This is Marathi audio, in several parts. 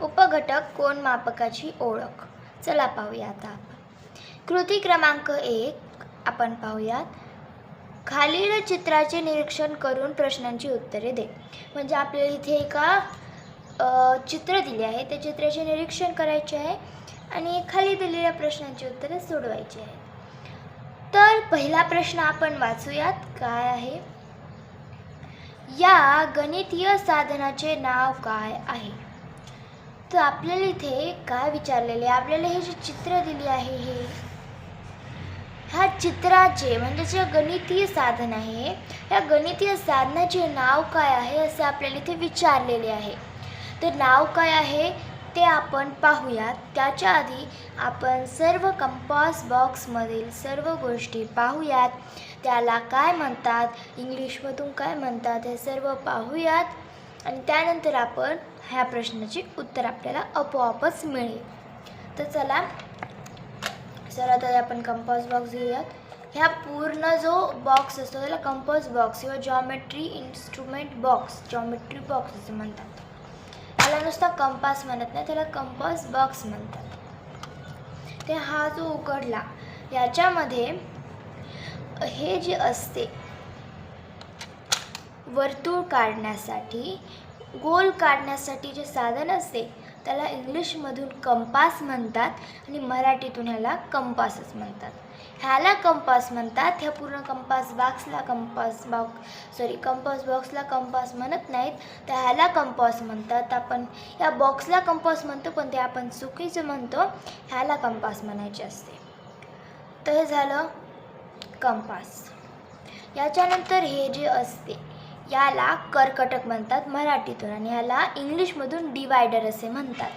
उपघटक कोनमापकाची ओळख. चला पाहूया आता आपण. कृती क्रमांक 1 आपण पाहूयात. खालील चित्राचे निरीक्षण करून प्रश्नांची उत्तरे दे. म्हणजे आपल्याला इथे एका चित्र दिले आहे, त्या चित्राचे निरीक्षण करायचे आहे आणि खाली दिलेल्या प्रश्नांची उत्तरे सोडवायची आहेत. तर पहिला प्रश्न आपण वाचूयात. काय आहे? या गणितीय साधनाचे नाव काय आहे? तर आपल्याला इथे काय विचारलेले आहे, आपल्याला हे जे चित्र दिले आहे ह्या चित्राचे म्हणजे जे गणितीय साधन आहे, या गणितीय साधनाचे नाव काय आहे असे आपल्याला इथे विचारलेले आहे. तर नाव काय आहे ते आपण पाहूयात. त्याच्या आधी आपण सर्व कंपास बॉक्समधील सर्व गोष्टी पाहूयात. त्याला काय म्हणतात, इंग्लिशमधून काय म्हणतात हे सर्व पाहूयात आणि त्यानंतर आपण ह्या प्रश्नाची उत्तर आपल्याला आपोआपच मिळेल. तर चला सर्वात आधी आपण कंपास बॉक्स घेऊयात. ह्या पूर्ण जो बॉक्स असतो त्याला कंपास बॉक्स किंवा geometry instrument box, geometry box असं म्हणतात. त्याला नुसता कंपास म्हणत नाही, त्याला कंपास बॉक्स म्हणतात. ते हा जो उघडला याच्यामध्ये हे जे असते वर्तुळ काढण्यासाठी, गोल काढण्यासाठी जे साधन असते त्याला इंग्लिशमधून कंपास म्हणतात आणि मराठीतून ह्याला कंपासच म्हणतात. ह्याला कंपास म्हणतात. ह्या पूर्ण कंपास बॉक्सला कंपास म्हणत नाहीत, तर ह्याला कंपास म्हणतात. आपण या बॉक्सला कंपास म्हणतो पण ते आपण चुकीचं म्हणतो, ह्याला कंपास म्हणायचे असते. तर हे झालं कंपास. याच्यानंतर हे जे असते याला कर्कटक म्हणतात मराठीतून आणि ह्याला इंग्लिशमधून डिवायडर असे म्हणतात.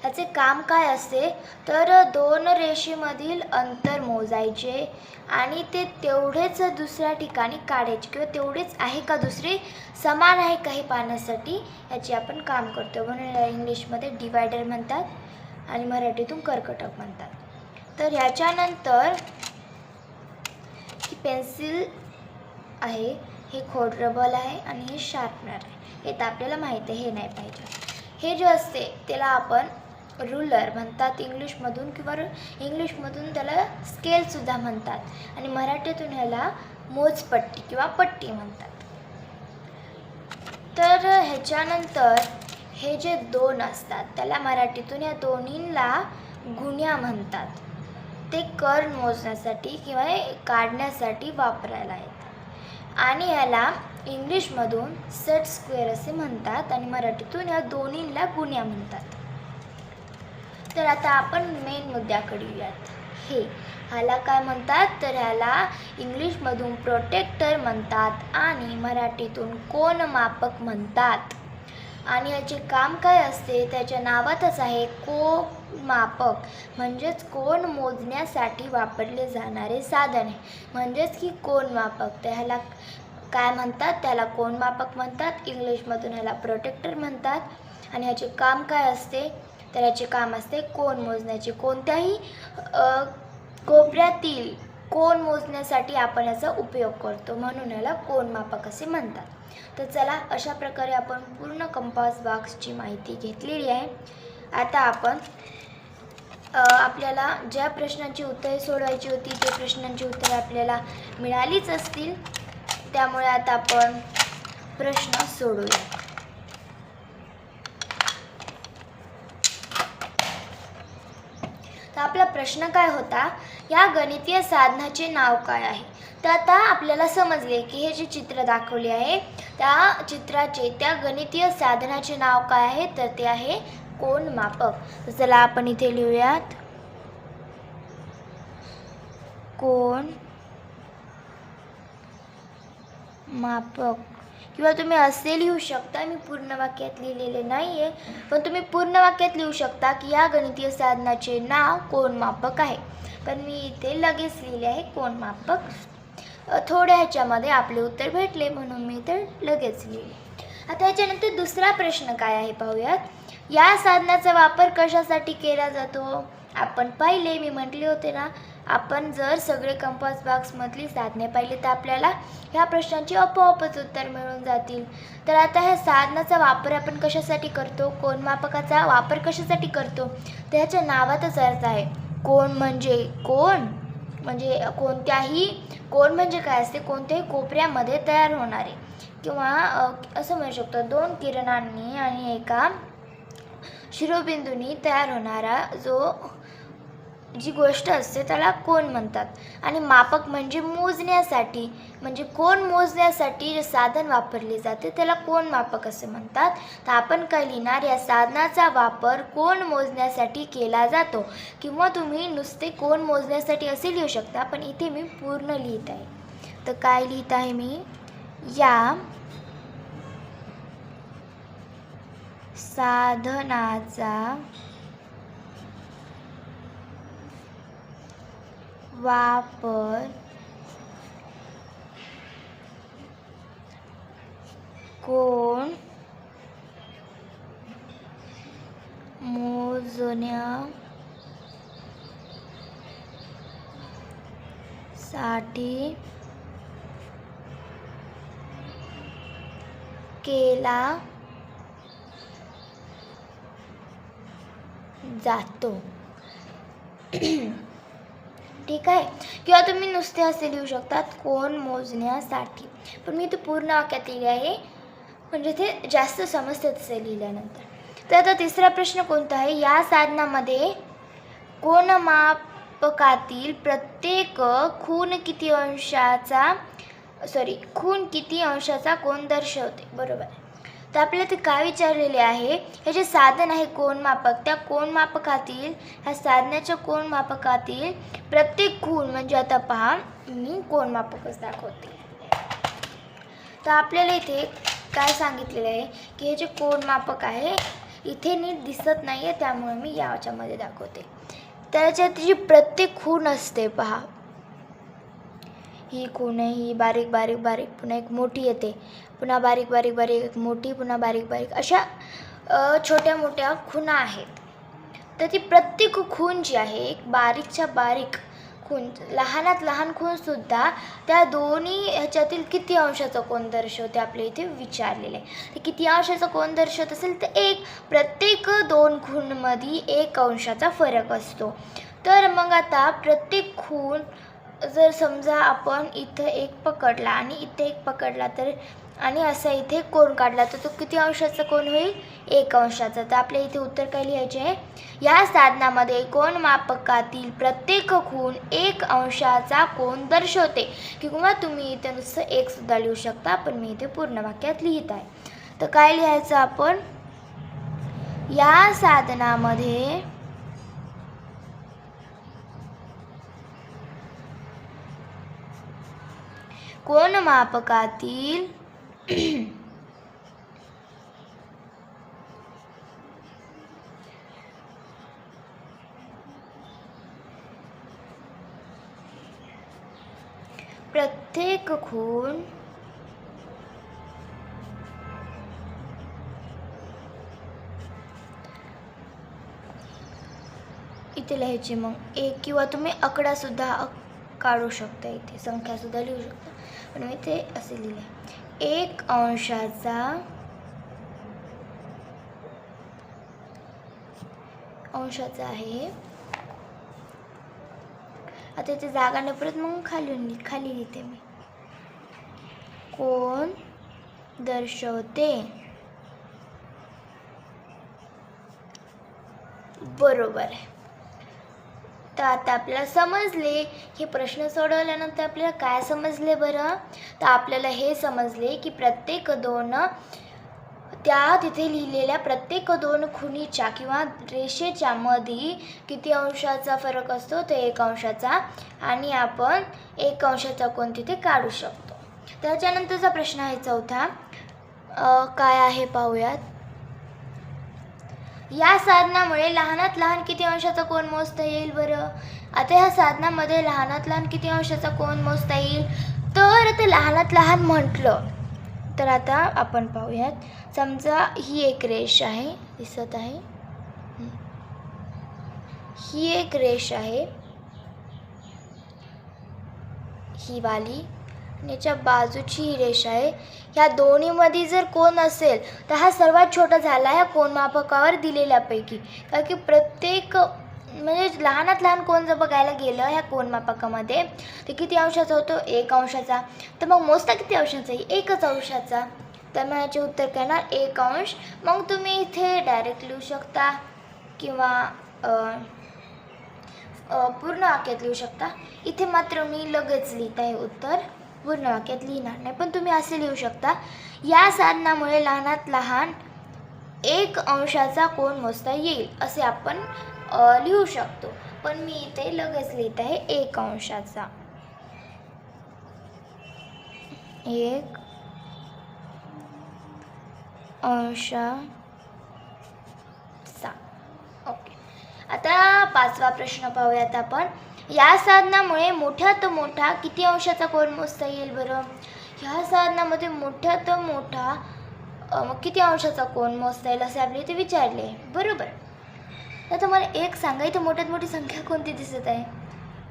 ह्याचे काम काय असते तर दोन रेषेमधील अंतर मोजायचे आणि ते तेवढेच दुसऱ्या ठिकाणी काढायचे किंवा तेवढेच आहे का दुसरे समान आहे का हे पाहण्यासाठी याचे आपण काम करतो. म्हणून याला इंग्लिशमध्ये डिवायडर म्हणतात आणि मराठीतून कर्कटक म्हणतात. तर ह्याच्यानंतर ही पेन्सिल आहे, हे खोडरबर आहे आणि हे शार्पनर आहे. हे तर आपल्याला माहिती आहे, हे नाही पाहिजे. हे जे असते त्याला आपण रुलर म्हणतात इंग्लिशमधून किंवा इंग्लिशमधून त्याला स्केलसुद्धा म्हणतात आणि मराठीतून ह्याला मोजपट्टी किंवा पट्टी म्हणतात. तर ह्याच्यानंतर हे जे दोन असतात त्याला मराठीतून या दोन्हींना गुण्या म्हणतात. ते कर्ण मोजण्यासाठी किंवा काढण्यासाठी वापरायला आहेत आणि ह्याला इंग्लिशमधून सेट स्क्वेअर असे म्हणतात आणि मराठीतून या दोन्हींना गुण्या म्हणतात. तर आता आपण मेन मुद्द्याकडे येऊयात. ह्याला काय म्हणतात तर ह्याला इंग्लिशमधून प्रोटेक्टर म्हणतात आणि मराठीतून कोनमापक म्हणतात. आणि याचे काम काय असते त्याच्या नावातच आहे कोनमापक, म्हणजेच कोन मोजण्यासाठी वापरले जाणारे साधन आहे, म्हणजेच की कोनमापक. तर ह्याला काय म्हणतात त्याला कोनमापक म्हणतात, इंग्लिशमधून ह्याला प्रोटेक्टर म्हणतात. आणि ह्याचे काम काय असते तर ह्याचे काम असते कोन मोजण्याचे. कोणत्याही कोपऱ्यातील कोन मोजण्यासाठी आपण याचा उपयोग करतो, म्हणून याला कोनमापक असे म्हणतात. तर चला अशा प्रकारे आपण पूर्ण कंपास बॉक्सची माहिती घेतलेली आहे. आता आपण आपल्याला ज्या प्रश्नांची उत्तरे सोडवायची होती ते प्रश्नांची उत्तरे आपल्याला मिळालीच असतील, त्यामुळे आता आपण प्रश्न सोडवूया. तर आपला प्रश्न काय होता, या गणितीय साधनाचे नाव काय आहे? तर आता आपल्याला समजले की हे जे चित्र दाखवले आहे त्या चित्राचे त्या गणितीय साधनाचे नाव काय आहे तर ते आहे कोनमापक. तर चला आपण इथे लिहूयात कोनमापक किंवा तुम्ही असे लिहू शकता, मी पूर्ण वाक्यात लिहिलेले नाही आहे पण तुम्ही पूर्ण वाक्यात लिहू शकता की या गणितीय साधनाचे नाव कोनमापक आहे. पण मी इथे लगेच लिहिले आहे कोनमापक. थोड्या ह्याच्यामध्ये आपले उत्तर भेटले म्हणून मी इथे लगेच लिहिले. आता ह्याच्यानंतर दुसरा प्रश्न काय आहे पाहूयात. या साधनाचा वापर कशासाठी केला जातो? आपण पाहिले, मी म्हटले होते ना, आपण जर सगळे कंपास बॉक्समधली साधने पाहिली तर आपल्याला ह्या प्रश्नांची आपोआपच उत्तर मिळून जातील. तर आता ह्या साधनाचा वापर आपण कशासाठी करतो? कोनमापकाचा वापर कशासाठी करतो? तर ह्याच्या नावातच अर्थ आहे. कोन म्हणजे कोणत्याही, कोन म्हणजे काय असते? कोणत्याही कोपऱ्यामध्ये तयार होणारे किंवा असं म्हणू शकतो 2 किरणांनी आणि एका शिरोबिंदूंनी तयार होणारा जी गोष्ट असते त्याला कोन म्हणतात. आणि मापक म्हणजे मोजण्यासाठी, म्हणजे कोन मोजण्यासाठी जे साधन वापरले जाते त्याला कोन मापक असे म्हणतात. तर आपण काय लिहिणार? या साधनाचा वापर कोन मोजण्यासाठी केला जातो. किंवा तुम्ही नुसते कोन मोजण्यासाठी असे लिहू शकता, पण इथे मी पूर्ण लिहित आहे. तर काय लिहित आहे मी? या साधनाचा वापर कोन मोजण्यासाठी केला जातो. ठीक आहे. किंवा तुम्ही नुसते असे लिहू शकतात कोन मोजण्यासाठी, पण मी ते पूर्ण वाक्यात लिहिले आहे म्हणजे ते जास्त समजते तसे लिहिल्यानंतर. तर आता तिसरा प्रश्न कोणता आहे? या साधनामध्ये कोनमापकातील प्रत्येक खूण किती अंशाचा कोन दर्शवते? बरोबर आहे. तर आपल्याला ते काय विचारलेले आहे? हे जे साधन आहे कोनमापक, त्या कोनमापकातील, ह्या साधनाच्या कोनमापकातील प्रत्येक खूण, म्हणजे आता पहा मी कोनमापकच दाखवते. तर आपल्याला इथे काय सांगितलेलं आहे की हे जे कोनमापक आहे इथे नीट दिसत नाही आहे, त्यामुळे मी याच्यामध्ये दाखवते. त्याच्यात जी प्रत्येक खूण असते पहा, ही खूण आहे, ही बारीक बारीक बारीक, पुन्हा एक मोठी येते, पुन्हा बारीक बारीक बारीक, एक मोठी, पुन्हा बारीक बारीक, अशा छोट्या मोठ्या खुणा आहेत. तर ती प्रत्येक खूण जी आहे एक बारीकच्या बारीक खूण, लहानात लहान खूणसुद्धा त्या दोन्ही ह्याच्यातील किती अंशाचा कोन दर्शवते आपल्या इथे विचारलेलं आहे. तर किती अंशाचा कोन दर्शवत असेल तर प्रत्येक 2 खूणमध्ये 1 अंशाचा फरक असतो. तर मग आता प्रत्येक खूण जर समजा आपण इथं 1 पकडला आणि इथे 1 पकडला तर आणि असा इथे कोन काढला तर तो किती अंशाचा कोन होईल? 1 अंशाचा. तर आपल्या इथे उत्तर काय लिहायचे आहे? या साधनामध्ये कोनमापकातील प्रत्येक खूण 1 अंशाचा कोन दर्शवते. किंवा तुम्ही इथे नुसतं 1 सुद्धा लिहू शकता, पण मी इथे पूर्ण वाक्यात लिहित आहे. तर काय लिहायचं आपण? या साधनामध्ये कोनमापकातील प्रत्येक खूण इथे लिहायची. मग 1 किंवा तुम्ही आकडा सुद्धा काढू शकता, इथे संख्या सुद्धा लिहू शकता, पण मी ते असे लिहिले 1 अंशाचा आहे. आता इथे जागा नाही परत, मग खाली लिहिते मी कोन दर्शवते. बरोबर आहे. तर आता आपल्याला समजले, हे प्रश्न सोडवल्यानंतर आपल्याला काय समजले बरं? तर आपल्याला हे समजले की प्रत्येक 2 त्या तिथे लिहिलेल्या प्रत्येक 2 खुणीच्या किंवा रेषेच्या मध्ये किती अंशाचा फरक असतो? ते 1 अंशाचा, आणि आपण 1 अंशाचा कोन तिथे काढू शकतो. त्याच्यानंतरचा प्रश्न आहे चौथा, काय आहे पाहूयात. या साधनामुळे लहानात लहान किती अंशाचा कोन मोजता येईल बरं? आता ह्या साधनामध्ये लहानात लहान किती अंशाचा कोन मोजता येईल? तर आता लहानात लहान म्हटलं तर आता आपण पाहूयात. समजा ही एक रेष आहे, दिसत आहे. ही एक रेष आहे, ही वाली, आणि याच्या बाजूची ही रेष आहे. ह्या दोन्हीमध्ये जर कोन असेल तर हा सर्वात छोटा झाला ह्या कोनमापकावर दिलेल्यापैकी. कारण की प्रत्येक म्हणजे लहानात लहान कोन जर बघायला गेलं ह्या कोनमापकामध्ये तर किती अंशाचा होतो? 1 अंशाचा. तर मग मोजता किती अंशाचा? 1च अंशाचा. तर मग याचे उत्तर काय ना 1 अंश. मग तुम्ही इथे डायरेक्ट लिहू शकता किंवा पूर्ण वाक्यात लिहू शकता. इथे मात्र मी लगेच लिहित आहे उत्तर, पूर्ण वाक्यात लिहिणार नाही. पण तुम्ही असे लिहू शकता, या साधनामुळे लहानात लहान 1 अंशाचा कोन मोजता येईल असे आपण लिहू शकतो. पण मी इथे लगेच लिहित आहे 1 अंशाचा. 1 अंशाचा. ओके. आता 5वा प्रश्न पाहूयात आपण. या साधनामुळे मोठ्यात मोठा किती अंशाचा कोन मोजता येईल बरं? ह्या साधनामध्ये मोठ्यात मोठा किती अंशाचा कोन मोजता येईल असे आपले इथे विचारले, बरोबर. आता मला एक सांगा, इथे मोठ्यात मोठी संख्या कोणती दिसत आहे?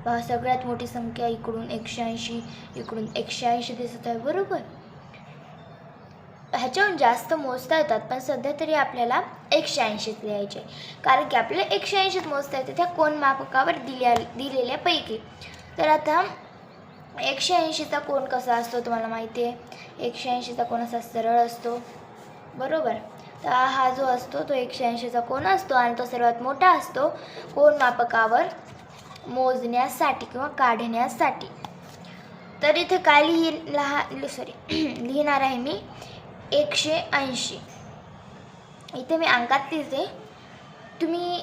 पहा, सगळ्यात मोठी संख्या इकडून 180, इकडून 180 दिसत आहे, बरोबर. ह्याच्याहून जास्त मोजता येतात, पण सध्या तरी आपल्याला 180 लिहायचे, कारण की आपल्याला 180 मोजता येते त्या कोनमापकावर दिलेल्यापैकी. तर आता 180चा कोन कसा असतो तुम्हाला माहिती आहे. 180चा कोन असा सरळ असतो, बरोबर. तर हा जो असतो तो 180चा कोन असतो आणि तो सर्वात मोठा असतो कोनमापकावर मोजण्यासाठी किंवा काढण्यासाठी. तर इथे काय लिहिणार आहे मी 180. इथे मी अंकात लिहिते, तुम्ही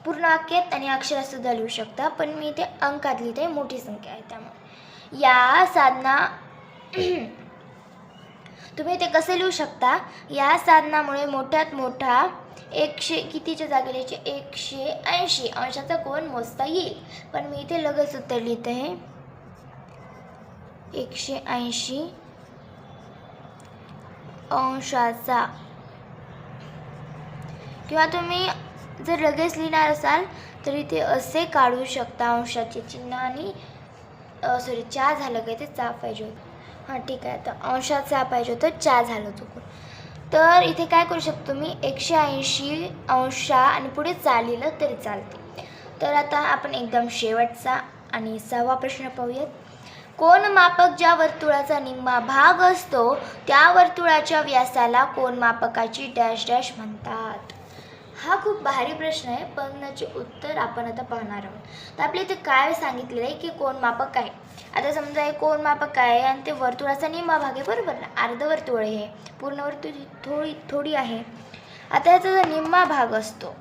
पूर्ण वाक्यात आणि अक्षरात सुद्धा लिहू शकता, पण मी इथे अंकात लिहिते, मोठी संख्या आहे त्यामुळे. या साधना तुम्ही इथे कसे लिहू शकता, या साधनामुळे मोठ्यात मोठा 100 कितीच्या जागेला 180 अंशाचा कोन मोजता येईल. पण मी इथे लगेच उत्तर लिहित आहे 180 अंशाचा. किंवा तुम्ही जर लगेच लिहिणार असाल तर इथे असे काढू शकता अंशाचे चिन्ह आणि चा झालं काय ते चा पाहिजे होतं. हां ठीक आहे, आता अंशाचा पाहिजे होतं, चा झालं चुकून. तर इथे काय करू शकतो मी 180 अंशा आणि पुढे चा लिहिलं तरी चालते. तर आता आपण एकदम शेवटचा आणि 6वा प्रश्न पाहूयात. कोनमापक ज्या वर्तुळाचा निम्मा भाग असतो त्या वर्तुळाच्या व्यासाला कोनमापकाची डॅश डॅश म्हणतात. हा खूप भारी प्रश्न आहे, पण याचे उत्तर आपण आता पाहणार आहोत. तर आपल्या इथे काय सांगितलेलं आहे की कोनमापक काय. आता समजा हे कोनमापक आहे आणि ते वर्तुळाचा निम्मा भाग आहे, बरोबर ना. अर्धवर्तुळ आहे, पूर्ण वर्तुळ थोडी आहे. आता याचा जो निम्मा भाग असतो,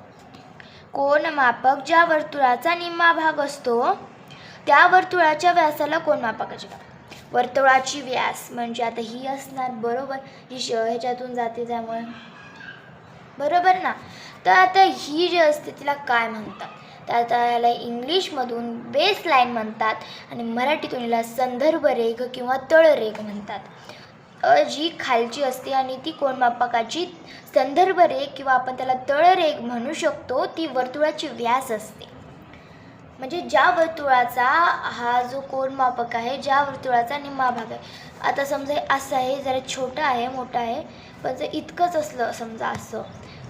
कोनमापक ज्या वर्तुळाचा निम्मा भाग असतो त्या वर्तुळाच्या व्यासाला कोनमापकाचे नाव. वर्तुळाची व्यास म्हणजे आता ही असणार, बरोबर. ही ह्याच्यातून जाते त्यामुळे, बरोबर ना. तर आता ही जी असते तिला काय म्हणतात? तर आता याला इंग्लिशमधून बेस लाईन म्हणतात आणि मराठीतून याला संदर्भ रेघ किंवा तळरेघ म्हणतात. जी खालची असते आणि ती कोनमापकाची संदर्भ रेघ किंवा आपण त्याला तळरेघ म्हणू शकतो, ती वर्तुळाची व्यास असते. म्हणजे ज्या वर्तुळाचा हा जो कोनमापक आहे, ज्या वर्तुळाचा निम्मा भाग आहे. आता समजा हे असं आहे, जरा छोटं आहे मोठं आहे, पण जर इतकंच असलं समजा असं,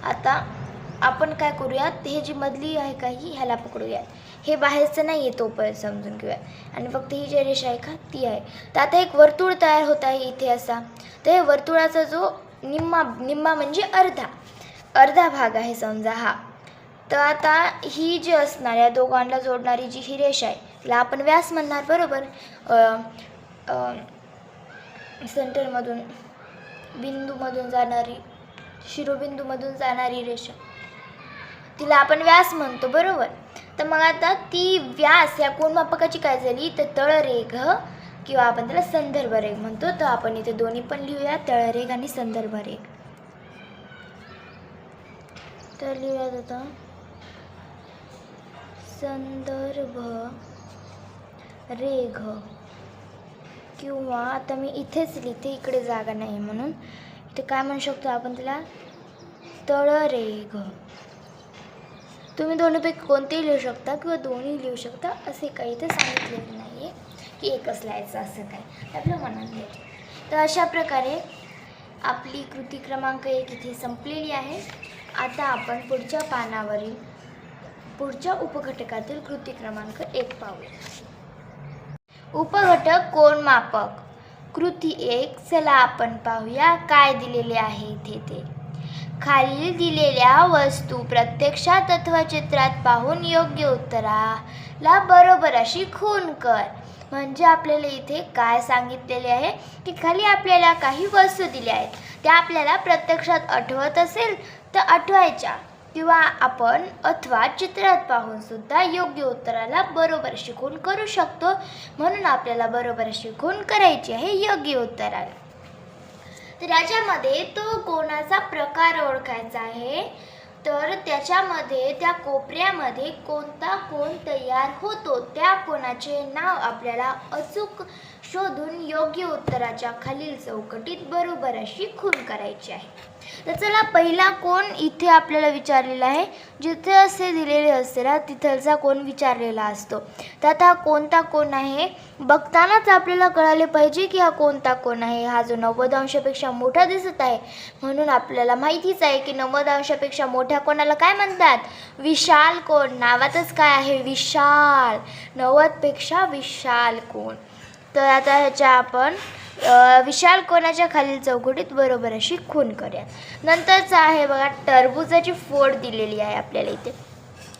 आता आपण काय करूयात, हे जी मधली आहे का ही ह्याला पकडूयात, हे बाहेरचं नाही आहे तोपर्यंत समजून घेऊया, आणि फक्त ही जी रेषा आहे का ती आहे. तर आता एक वर्तुळ तयार होत आहे इथे असा. तर हे वर्तुळाचा जो निम्मा म्हणजे अर्धा भाग आहे समजा हा. तर आता ही जी असणार या दोघांना जोडणारी जी ही रेषा आहे तिला आपण व्यास म्हणणार, बरोबर. सेंटरमधून बिंदूमधून जाणारी, शिरोबिंदूमधून जाणारी रेषा तिला आपण व्यास म्हणतो, बरोबर. तर मग आता ती व्यास या कोनमापकाची काय झाली, तर तळरेघ किंवा आपण त्याला संदर्भ रेघ म्हणतो. तर आपण इथे दोन्ही पण लिहूया, तळरेघ आणि संदर्भ रेघ. तर लिहूयात आता संदर्भ रेघ, किंवा आता मी इथेच लिहिते, इकडे जागा नाही म्हणून इथे काय म्हणू शकतो आपण त्याला तळ रे घ. तुम्ही दोन्हीपैकी कोणतेही लिहू शकता किंवा दोन्ही लिहू शकता, असे काही इथे सांगितलेलं नाही आहे की एकच लिहायचं असं काय, आपल्या मनात लिहायचं. तर अशा प्रकारे आपली कृती क्रमांक 1 इथे संपलेली आहे. आता आपण पुढच्या पानावरील पुढच्या उपघटकातील कृती क्रमांक 1 पाहूया. उपघटक कोनमापक कृती 1. चला आपण पाहूया काय दिलेले आहे इथे ते. खालील दिलेल्या वस्तू प्रत्यक्षात अथवा चित्रात पाहून योग्य उत्तराला बरोबर अशी खूण कर. म्हणजे आपल्याला इथे काय सांगितलेले आहे की खाली आपल्याला काही वस्तू दिल्या आहेत, त्या आपल्याला प्रत्यक्षात आठवत असेल तर आठवायच्या किंवा आपण अथवा चित्रात पाहून सुद्धा योग्य उत्तराला बरोबर अशी खूण करू शकतो. म्हणून आपल्याला बरोबर अशी खूण करायची आहे योग्य उत्तराला. तर याच्यामध्ये तो कोणाचा प्रकार ओळखायचा आहे. तर त्याच्यामध्ये त्या कोपऱ्यामध्ये कोणता कोण तयार होतो त्या कोणाचे नाव आपल्याला अचूक शोधून योग्य उत्तराच्या खालील चौकटीत बरोबर अशी खूण करायची आहे. तर चला, पहिला कोण इथे आपल्याला विचारलेला आहे. जिथे असे दिलेले असते ना तिथलचा कोण विचारलेला असतो. तर आता हा कोणता कोण आहे बघतानाच आपल्याला कळाले पाहिजे की हा कोणता कोण आहे. हा जो 90 अंशापेक्षा मोठा दिसत आहे म्हणून आपल्याला माहितीच आहे की 90 अंशापेक्षा मोठ्या कोणाला काय म्हणतात, विशाल कोण. नावातच काय आहे, विशाल. 90पेक्षा विशाल कोण. तर आता ह्याच्या आपण विशाल कोणाच्या खालील चौकटीत बरोबर अशी खूण करूया. नंतरचा आहे बघा, टरबुजाची फोड दिलेली आहे आपल्याला इथे.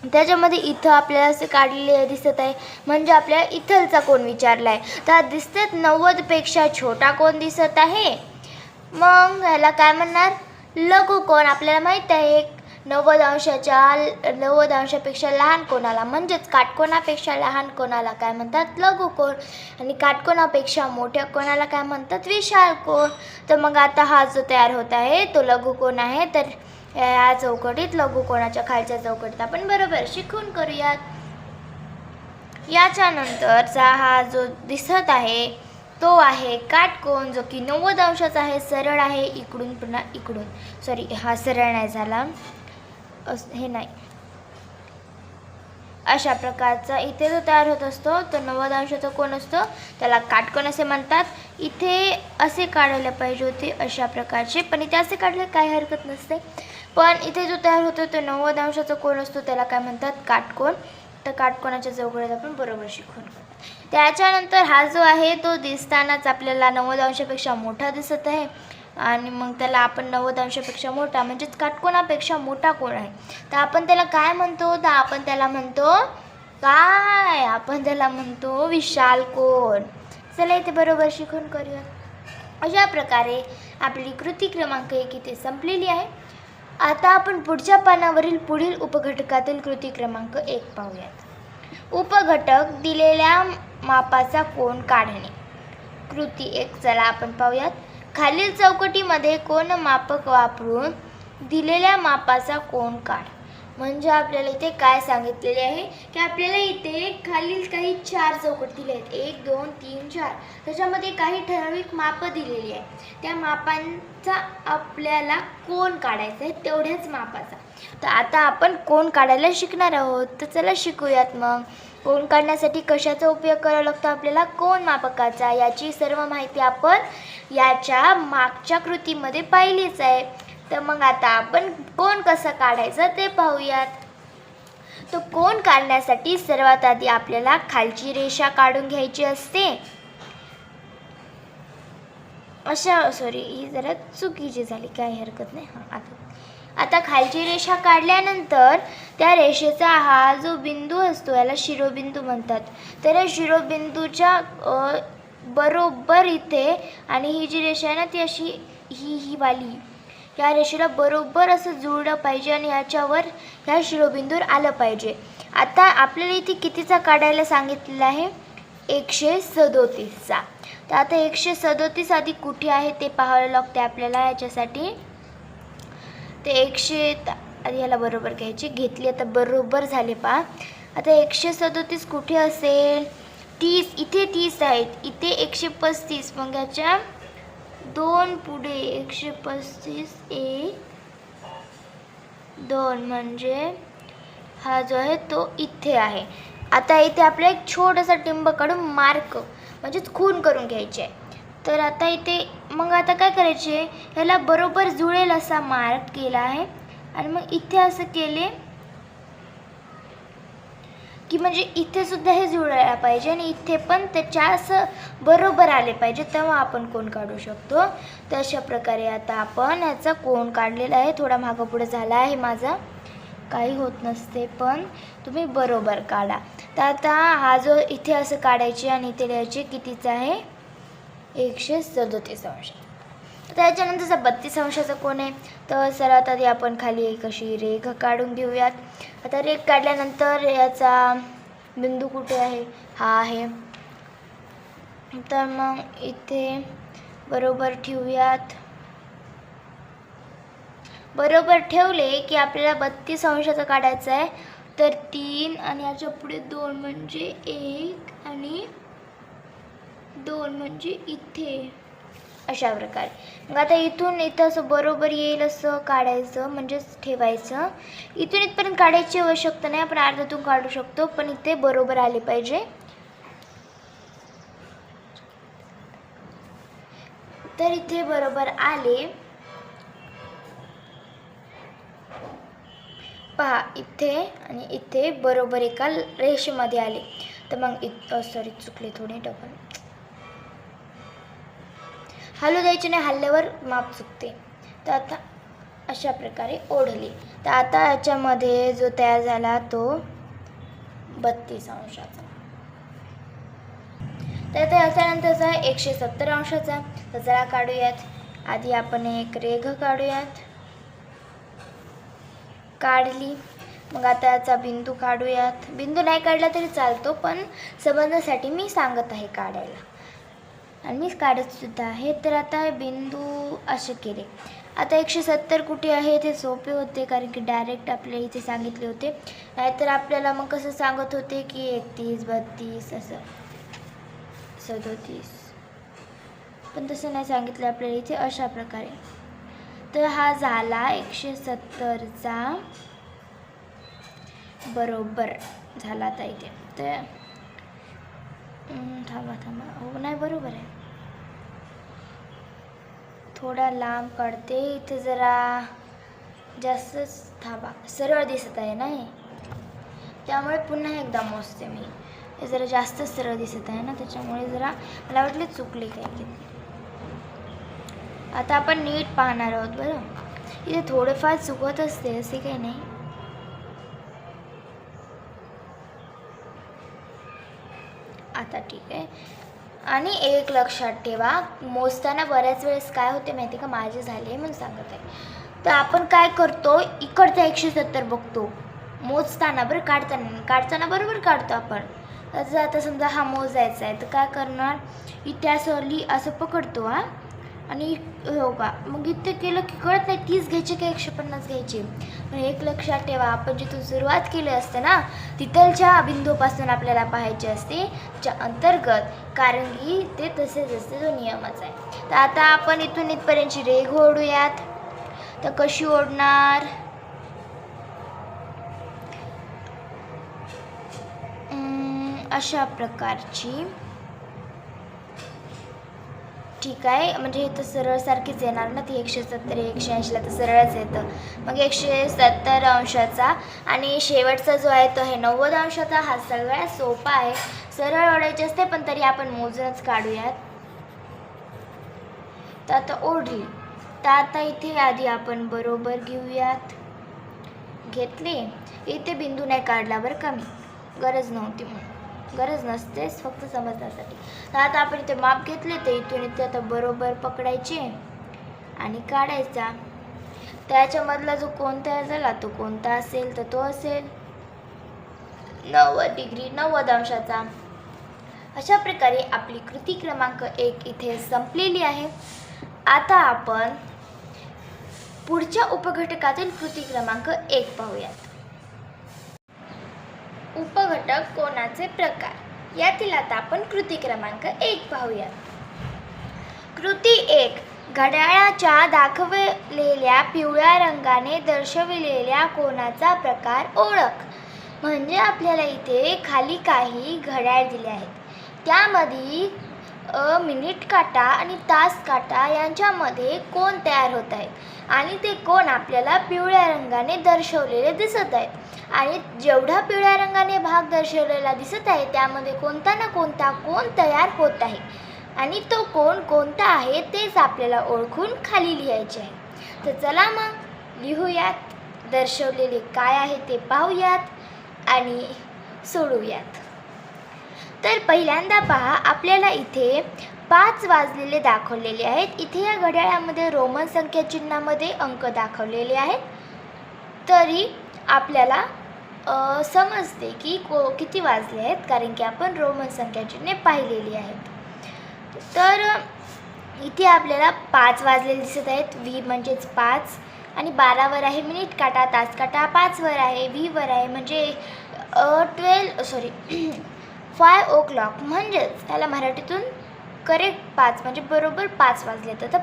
त्याच्यामध्ये इथं आपल्याला असे काढलेले दिसत आहे म्हणजे आपल्याला इथलचा कोण विचारला आहे. तर दिसतात 90पेक्षा छोटा कोण दिसत आहे. मग ह्याला काय म्हणणार, लघु कोण. आपल्याला माहीत आहे 90 अंशापेक्षा लहान कोणाला म्हणजेच काटकोनापेक्षा लहान कोणाला काय म्हणतात, लघु कोण. आणि काटकोनापेक्षा मोठ्या कोणाला काय म्हणतात, विशाल कोण. तर मग आता हा जो तयार होत आहे तो लघु कोण आहे. तर या चौकटीत लघु कोणाच्या खालच्या चौकटीत आपण बरोबर अशी खूण करूयात. याच्या नंतरचा हा जो दिसत आहे तो आहे काटकोन, जो की 90 अंशाचा आहे, सरळ आहे. इकडून पुन्हा इकडून, सॉरी हा सरळ नाही झाला, हे नाही, अशा प्रकारचा इथे जो तयार होत असतो तो 90 अंशाचा कोण असतो त्याला काटकोन असे म्हणतात. इथे असे काढायला पाहिजे होते अशा प्रकारचे, पण इथे असे काढले काही हरकत नसते. पण इथे जो तयार होतो तो 90 अंशाचा कोण असतो त्याला काय म्हणतात, काटकोन. तर काटकोनाच्या चौकटीत आपण बरोबर शिकून. त्याच्यानंतर हा जो आहे तो दिसतानाच आपल्याला 90 अंशापेक्षा मोठा दिसत आहे आणि मग त्याला आपण 90 अंशापेक्षा मोठा म्हणजेच काटकोनापेक्षा मोठा कोण आहे तर आपण त्याला काय म्हणतो, तर आपण त्याला म्हणतो काय, आपण त्याला म्हणतो विशाल कोण. चला इथे बरोबर शिकून करूया. अशा प्रकारे आपली कृती क्रमांक 1 इथे संपलेली आहे. आता आपण पुढच्या पानावरील पुढील उपघटकातील कृती क्रमांक 1 पाहूयात. उपघटक दिलेल्या मापाचा कोन काढणे. कृती 1 चला आपण पाहूयात. खालील चौकटीमध्ये कोन मापक वापरून दिलेल्या मापाचा कोन काढ. म्हणजे आपल्याला इथे काय सांगितलेले आहे की आपल्याला इथे खालील काही 4 चौकट दिले आहेत, 1 2 3 4. त्याच्यामध्ये काही ठराविक माप दिलेली आहे. त्या मापांचा आपल्याला कोन काढायचा आहे, तेवढ्याच मापाचा. तर आता आपण कोन काढायला शिकणार आहोत. तर चला शिकूयात. मग कोन काढण्यासाठी कशाचा उपयोग करावा लागतो आपल्याला, कोन मापकाचा. याची सर्व माहिती आपण याच्या मागच्या कृतीमध्ये पाहिलीच आहे. तर मग आता आपण कोन कसं काढायचं ते पाहूयात. तो कोन काढण्यासाठी सर्वात आधी आपल्याला खालची रेषा काढून घ्यायची असते. ही जरा चुकीची झाली, काही हरकत नाही. आता खालची रेषा काढल्यानंतर त्या रेषेचा हा जो बिंदू असतो याला शिरोबिंदू म्हणतात. तर या शिरोबिंदूच्या बरोबर इथे आणि ही जी रेषा आहे ना ती अशी ही वाली या रेषेला बरोबर असं जुळलं पाहिजे आणि याच्यावर ह्या शिरोबिंदूवर आलं पाहिजे. आता आपल्याला इथे कितीचा काढायला सांगितलेला आहे, 137चा. तर आता 137 आधी कुठे आहे ते पाहावं लागते आपल्याला. याच्यासाठी ते 100 आधी याला बरोबर घ्यायची, घेतली. आता बरोबर झाले पहा. आता 137 कुठे असेल, 30 इथे 30 आहेत, इथे 135. मग याच्या 2 पुढे 135 A 2 म्हणजे हा जो आहे तो इथे आहे. आता इथे आपल्याला एक छोटासा टिंब काढून मार्क म्हणजेच खून करून घ्यायचे आहे. तर आता इथे मग आता काय करायचे, ह्याला बरोबर जुळेल असा मार्क केला आहे आणि मग इथे असं केले की म्हणजे इथे सुद्धा हे जुळायला पाहिजे आणि इथे पण त्याच्या असं बरोबर आले पाहिजे, तेव्हा आपण कोण काढू शकतो. तर अशा प्रकारे आता आपण ह्याचा कोण काढलेला आहे. थोडा मागं पुढे झाला आहे माझा, काही होत नसते, पण तुम्ही बरोबर काढा. तर आता हा जो इथे असं काढायचे आणि इथे लिहायचे कितीचा आहे 137 अंश. त्याच्यानंतरचा 32 अंशाचा कोण आहे. तर सर्वात आधी आपण खाली एक अशी रेघ काढून घेऊयात. आता रेघ काढल्यानंतर याचा बिंदू कुठे आहे, हा आहे. तर मग इथे बरोबर ठेवूयात. बरोबर ठेवले की आपल्याला 32 अंशाचा काढायचा आहे. तर 3 आणि याच्या पुढे 2 म्हणजे 1 आणि 2 म्हणजे इथे, अशा प्रकारे. मग आता इथून इथं असं बरोबर येईल असं काढायचं, म्हणजेच ठेवायचं. इथून इथपर्यंत काढायची आवश्यकता नाही, आपण अर्ध्यातून काढू शकतो, पण इथे बरोबर आले पाहिजे. तर इथे बरोबर आले, पहा इथे आणि इथे बरोबर एका रेषेमध्ये आले. तर मग सॉरी चुकले थोडे, डबल हलू द्यायचे नाही, हल्ल्यावर माप चुकते. तर आता अशा प्रकारे ओढली. तर आता याच्यामध्ये जो तयार झाला तो 32 अंशाचा. तर त्याच्यानंतरचा 170 अंशाचा. तर जरा काढूयात. आधी आपण एक रेघ काढूयात. काढली. मग आता याचा बिंदू काढूयात. बिंदू नाही काढला तरी चालतो, पण समजण्यासाठी मी सांगत आहे काढायला, आणि मी काढत सुद्धा आहे. तर आता बिंदू असे केले. आता 170 कुठे आहे ते सोपे होते, कारण की डायरेक्ट आपल्याला इथे सांगितले होते. नाहीतर आपल्याला मग कसं सांगत होते की 31, 32 असं 37, पण तसं नाही सांगितलं आपल्याला इथे, अशा प्रकारे. तर हा झाला 170चा बरोबर झाला आता इथे. तर थांबा हो, नाही बरोबर आहे, थोडा लांब काढते. इथे जरा जास्तच थांबा, सरळ दिसत आहे ना हे, त्यामुळे पुन्हा एकदा मोजते मी. हे जरा जास्त सरळ दिसत आहे ना, त्याच्यामुळे जरा मला वाटले चुकले काही. आता आपण नीट पाहणार आहोत बरं. इथे थोडंफार चुकत असते, असे काही नाही. आता ठीक आहे. आणि एक लक्षात ठेवा, मोजताना बऱ्याच वेळेस काय होते माहिती का, माझे झाले म्हणून सांगत आहे. तर आपण काय करतो, इकडचा 170 बघतो मोजताना, बरं काढताना बरोबर काढतो आपण. आता समजा हा मोजायचा आहे, तर काय करणार, इथे असं पकडतो हा, आणि हो का, मग इथे केलं की कळत नाही 30 घ्यायचे की 150 घ्यायचे. पण एक लक्षात ठेवा, आपण जिथून सुरुवात केली असते ना, तिथलच्या बिंदूपासून आपल्याला पाहायचे असते त्याच्या अंतर्गत, कारण की ते तसेच असते, जो नियमच आहे. तर आता आपण इथून इथपर्यंतची रेघ ओढूयात. तर कशी ओढणार, अशा प्रकारची. ठीक आहे, म्हणजे इथं सरळ सारखीच येणार ना, ती 170 180ला तर सरळच येतं. मग 170 अंशाचा आणि शेवटचा जो आहे तो आहे 90 अंशाचा. हा सगळ्यात सोपा आहे, सरळ ओढायचे असते, पण तरी आपण मोजूनच काढूयात. तर आता ओढली. तर आता इथे आधी आपण बरोबर घेऊयात. घेतले. इथे बिंदू नाही काढला बरं का मी, गरज नव्हती म्हणून, गरज नसतेच, फक्त समजण्यासाठी. तर आता आपण इथे माप घेतले, तर इथून इथे आता बरोबर पकडायचे आणि काढायचा. त्याच्यामधला जो कोण तयार झाला तो कोणता असेल, तर तो असेल 90 डिग्री 90 अंशाचा. अशा प्रकारे आपली कृती क्रमांक 1 इथे संपलेली आहे. आता आपण पुढच्या उपघटकातील कृती क्रमांक 1 पाहूयात. उपघटक कोणाचे प्रकार, यातील आता आपण कृती क्रमांक 1 पाहूयात. कृती 1, घड्याळाच्या दाखवलेल्या पिवळ्या रंगाने दर्शविलेल्या कोणाचा प्रकार ओळख. म्हणजे आपल्याला इथे खाली काही घड्याळ दिले आहेत, त्यामध्ये मिनिट काटा आणि तास काटा यांच्यामध्ये कोण तयार होत आहेत आणि ते कोण आपल्याला पिवळ्या रंगाने दर्शवलेले दिसत आहेत. आणि जेवढा पिवळ्या रंगाने भाग दर्शवलेला दिसत आहे त्यामध्ये कोणता ना कोणता कोण तयार होत आहे आणि तो कोण कोणता आहे तेच आपल्याला ओळखून खाली लिहायचे आहे. तर चला मग लिहूयात. दर्शवलेले काय आहे ते पाहूयात आणि सोडवूयात. तर पहिल्यांदा पहा, आपल्याला इथे 5 वाजलेले दाखवलेले आहेत. इथे या घड्याळामध्ये रोमन संख्या चिन्हामध्ये अंक दाखवलेले आहेत. तरी आपल्याला समजते की किती वाजले आहेत, कारण की आपण रोमन संख्या चिन्हे पाहिलेली आहेत. तर इथे आपल्याला 5 वाजलेले दिसत आहेत. व्ही म्हणजेच 5 आणि 12 वर आहे मिनिट काटा, तास काटा 5 वर आहे, व्ही वर आहे म्हणजे 5 o'clock. म्हणजेच त्याला मराठीतून करेक्ट 5 म्हणजे बरोबर 5 वाजले. तर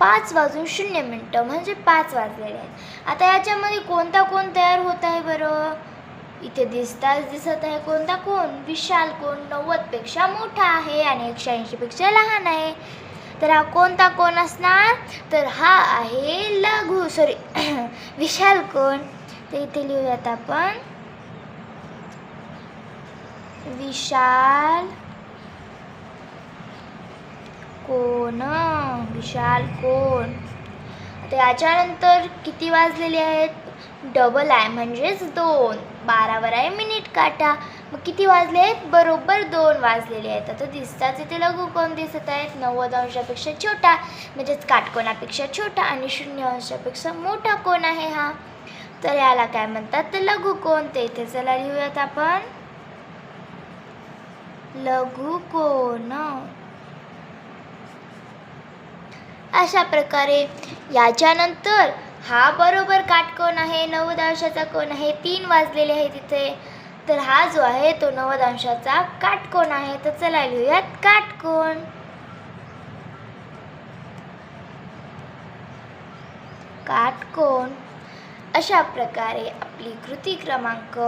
5 वाजून 0 मिनटं म्हणजे 5 वाजलेले आहेत. आता याच्यामध्ये कोणता कोण तयार होत आहे बरं? इथे दिसत आहे कोणता कोण? विशाल कोण 90पेक्षा मोठा आहे आणि 180पेक्षा लहान आहे. तर हा कोणता कोण असणार? तर हा आहे विशाल कोण. तर इथे लिहूयात आपण विशाल कोण. विशाल कोण. तर याच्यानंतर किती वाजलेले आहेत? डबल आहे म्हणजेच 2. 12 वर आहे मिनिट काटा, मग किती वाजले आहेत? बरोबर 2 वाजलेले आहेत. आता दिसताच इथे लघुकोण दिसत आहेत. 90 अंशापेक्षा छोटा म्हणजेच काटकोनापेक्षा छोटा आणि 0 अंशापेक्षा मोठा कोण आहे हा. तर याला काय म्हणतात? तर लघुकोण. ते इथे चला लिहूयात आपण लघुकोण. अशा प्रकारे याच्यानंतर हा बरोबर काटकोन आहे, 90 अंशाचा कोण आहे. 3 वाजलेले आहेत इथे. तर हा जो आहे तो 90 अंशाचा काटकोन आहे. तर चला लिहूयात काटकोन. काटकोन. अशा प्रकारे आपली कृती क्रमांक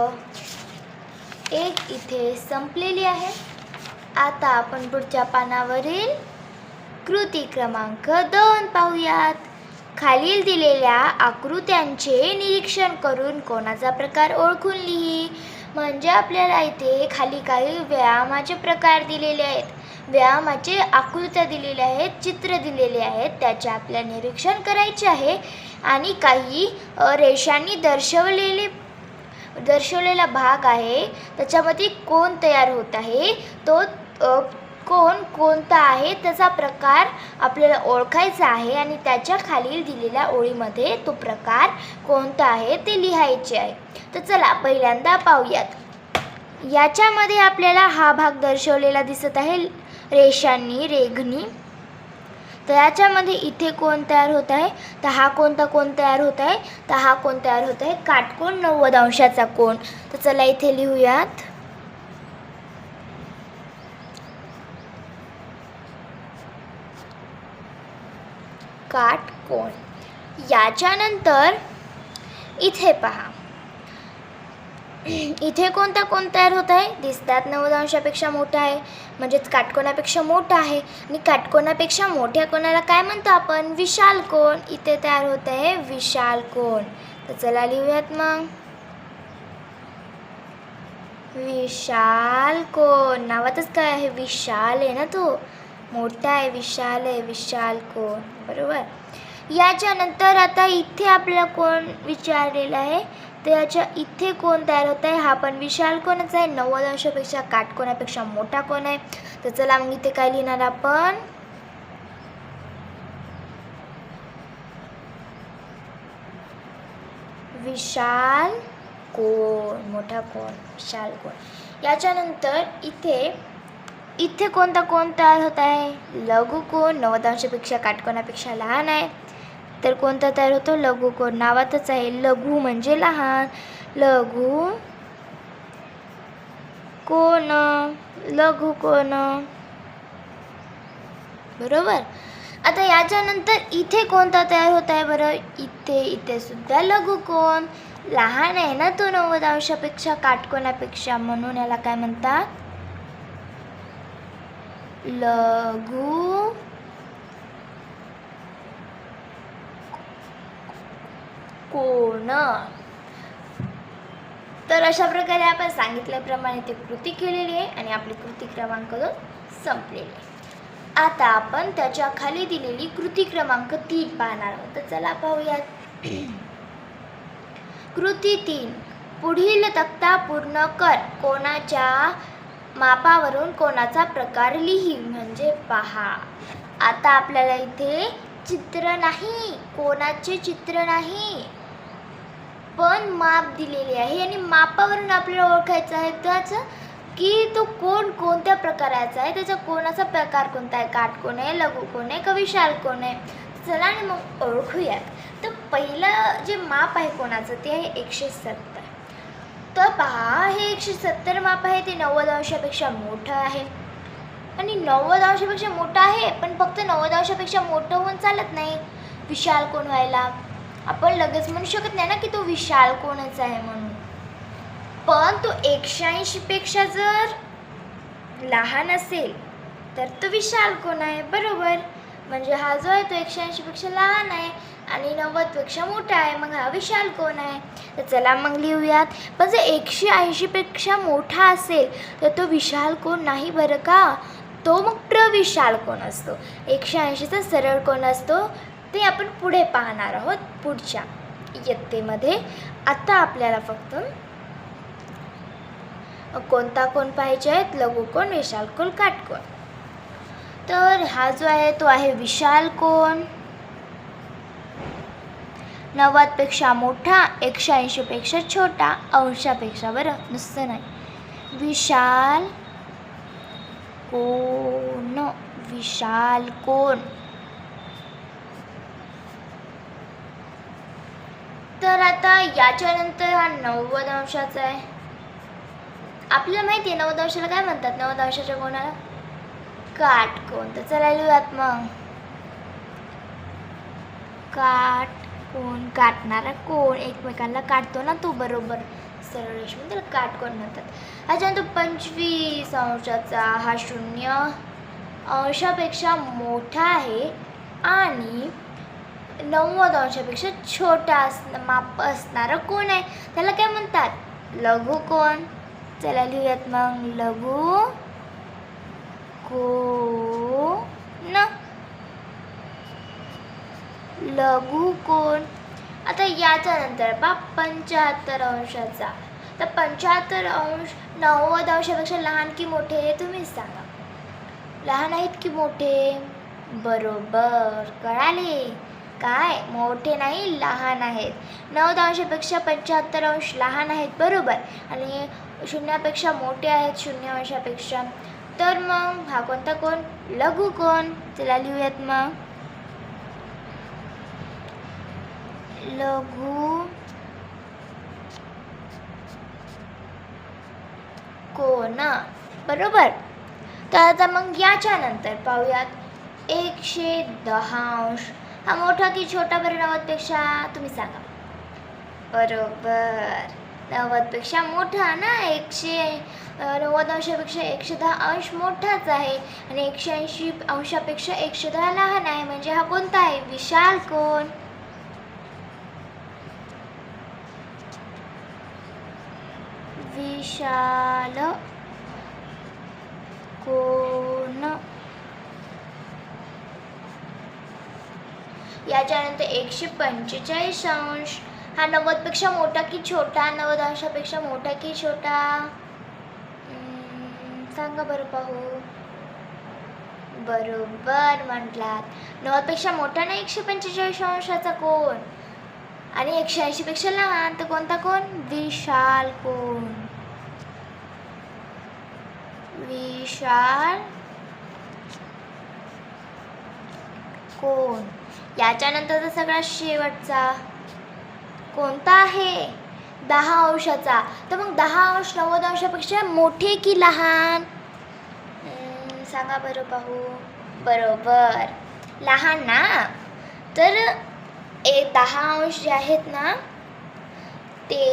1 इथे संपलेली आहे. आता आपण पुढच्या पानावरील कृती क्रमांक 2 पाहूयात. खालील दिलेल्या आकृत्यांचे निरीक्षण करून कोणाचा प्रकार ओळखून लिही. म्हणजे आपल्याला इथे खाली काही व्यायामाचे प्रकार दिलेले आहेत, व्यायामाचे आकृत्या दिलेल्या आहेत, चित्र दिलेले आहेत, त्याचे आपल्याला निरीक्षण करायचे आहे आणि काही रेषांनी दर्शवलेला भाग आहे त्याच्यामध्ये कोण तयार होत आहे, तो कोण कोणता आहे त्याचा प्रकार आपल्याला ओळखायचा आहे आणि त्याच्या खालील दिलेल्या ओळीमध्ये तो प्रकार कोणता आहे ते लिहायचे आहे. तर चला पहिल्यांदा पाहूयात. याच्यामध्ये आपल्याला हा भाग दर्शवलेला दिसत आहे रेषांनी, रेघनी. तर याच्यामध्ये इथे कोण तयार होत आहे? तर हा कोणता कोण तयार होत आहे? तर हा कोण तयार होत आहे? काटकोन 90 अंशाचा कोण. तर चला इथे लिहूयात काटकोन. याच्यानंतर इथे पहा, इथे कोणता कोण तयार होत आहे? दिसतात 90 अंशापेक्षा मोठा आहे म्हणजेच काटकोनापेक्षा मोठा आहे आणि काटकोनापेक्षा मोठ्या कोणाला काय म्हणतो आपण? विशाल कोण. इथे तयार होत आहे विशाल कोण. तर चला लिहूयात मग विशाल कोण. नावातच काय आहे? विशाल आहे ना, तो मोठा आहे, विशाल आहे, विशाल कोण. बरोबर. याच्यानंतर आता इथे आपल्याला कोण विचारलेलं आहे? तर याच्या इथे कोण तयार होत आहे? हा पण विशाल कोणच आहे. 90 अंशापेक्षा काटकोनापेक्षा मोठा कोण आहे. तर चला मग इथे काय लिहिणार आपण? विशाल कोण, मोठा कोण, विशाल कोण. याच्यानंतर इथे कोणता कोण तयार होत आहे? लघु कोण. 90 अंशापेक्षा काटकोनापेक्षा लहान आहे. तर कोणता तयार होतो? लघु कोण. नावातच आहे लघु म्हणजे लहान. लघु कोण, लघु कोण. बरोबर. आता याच्यानंतर इथे कोणता तयार होत आहे बरं? इथे सुद्धा लघुकोन. लहान आहे ना तो 90 अंशापेक्षा काटकोनापेक्षा, म्हणून याला काय म्हणतात? लघु कोन. तर अशा प्रकारे आपण सांगितल्याप्रमाणे ते कृती केलेली आहे आणि आपली कृती क्रमांक 2 संपलेली आहे. आता आपण त्याच्या खाली दिलेली कृती क्रमांक 3 पाहणार आहोत. तर चला पाहूयात. कृती 3. पुढील तक्ता पूर्ण कर. कोणाच्या मापावरून कोणाचा प्रकार लिही. म्हणजे पहा, आता आपल्याला इथे चित्र नाही, कोणाचे चित्र नाही, पण माप दिलेले आहे आणि मापावरून आपल्याला ओळखायचं आहे त्याचं की तो कोण कोणत्या प्रकाराचा आहे, त्याचा कोणाचा प्रकार कोणता आहे, काटकोन आहे, लघुकोन आहे का विशाल कोन आहे. चला आणि मग ओळखूयात. तर पहिलं जे माप आहे कोणाचं ते आहे 170. तर पहा, हे 170 माप आहे ते 90 अंशापेक्षा मोठं आहे आणि 90 अंशापेक्षा मोठं आहे, पण फक्त 90 अंशापेक्षा मोठं होऊन चालत नाही विशाल कोन व्हायला. आपण लगेच म्हणू शकत नाही ना की तो विशाल कोनच आहे म्हणून. पण तो 180 पेक्षा जर लहान असेल तर तो विशाल कोन आहे, बरोबर. म्हणजे हा जो आहे तो 180 पेक्षा लहान आहे आणि 90 पेक्षा मोठा आहे, मग हा विशाल कोन आहे. तर चला मग लिहूयात. पण जर 180 पेक्षा मोठा असेल तर तो विशाल कोन नाही बरं का, तो मग प्रविशाल कोन असतो. 180चा सरळ कोन असतो, ते आपण पुढे पाहणार आहोत पुढच्या इयत्तेमध्ये. आता आपल्याला फक्त कोणता कोन पाहिजे आहेत? लघुकोन, विशाल कोन, काटकोन. तर हा जो आहे तो आहे विशाल कोन. 90 पेक्षा मोठा, 180 पेक्षा छोटा, अंशापेक्षा, बरं नुसतं नाही, विशाल कोन. विशाल कोन. तर आता याच्यानंतर हा 90 अंशाचा आहे. आपल्याला माहिती आहे 90 अंशाला काय म्हणतात? 90 अंशाच्या कोणाला? काटकोन. तर चला लिहूयात मग. काटकोन, काटणारा कोण, एकमेकांना काटतो ना तो बरोबर सरळ रेषेमध्ये, त्याला काटकोन म्हणतात. त्याच्यानंतर 25 अंशाचा हा 0 अंशापेक्षा मोठा आहे आणि 90 अंशापेक्षा छोटा माप असणारा कोण आहे, त्याला काय म्हणतात? लघुकोन. चला लिहूयात मग. लघुकोन. लघुकोन. आता याच्यानंतर 75 अंशाचा. तर 75 अंश 90 अंशापेक्षा लहान की मोठे हे तुम्हीच सांगा. लहान आहेत की मोठे? बरोबर, कळाले काय? मोठे नाही, लहान आहेत. 90 अंशापेक्षा 75 अंश लहान आहेत, बरोबर, आणि 0पेक्षा मोठे आहेत 0 अंशापेक्षा. तर मग हा कोणता कोन? लघुकोन. चला लिहूयात मग. लघु कोन, बरोबर. तर आता मग याच्यानंतर पाहूयात 110 अंश. हा मोठा की छोटा बरं 90 पेक्षा? तुम्ही सांगा. बरोबर, 90 पेक्षा मोठा ना. 190 अंशापेक्षा 110 अंश मोठाच आहे आणि 180 अंशापेक्षा 110 लहान आहे. म्हणजे हा कोणता आहे? विशाल कोन. विशाल कोन. याच्यानंतर 145 अंश. हा 90 पेक्षा मोठा की छोटा? 90 अंशापेक्षा मोठा की छोटा? सांगा बरं पाहू. बरोबर म्हटलात, 90 पेक्षा मोठा ना 145 अंशाचा कोन आणि 180 पेक्षा लहान. तर कोणता कोन? विशाल कोन. विशाल कोन. याच्यानंतरचा सगळ्यात शेवटचा कोणता आहे? 10 अंशाचा. तर मग 10 अंश 90 अंशापेक्षा मोठे की लहान? सांगा बरं पाहू. बरोबर, लहान ना, तर 10 अंश जे आहेत ना ते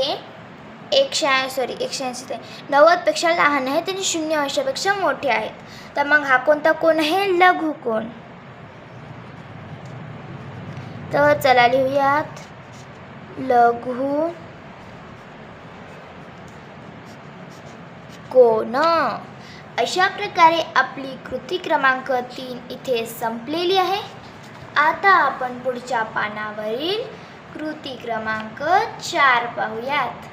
180 ते 90पेक्षा लहान आहेत आणि 0 अंशापेक्षा मोठे आहेत. तर मग हा कोणता कोण आहे? लघुकोण. तर चला लिहूयात लघु कोण. अशा प्रकारे आपली कृती क्रमांक 3 इथे संपलेली आहे. आता आपण पुढच्या पानावरील कृती क्रमांक 4 पाहूयात.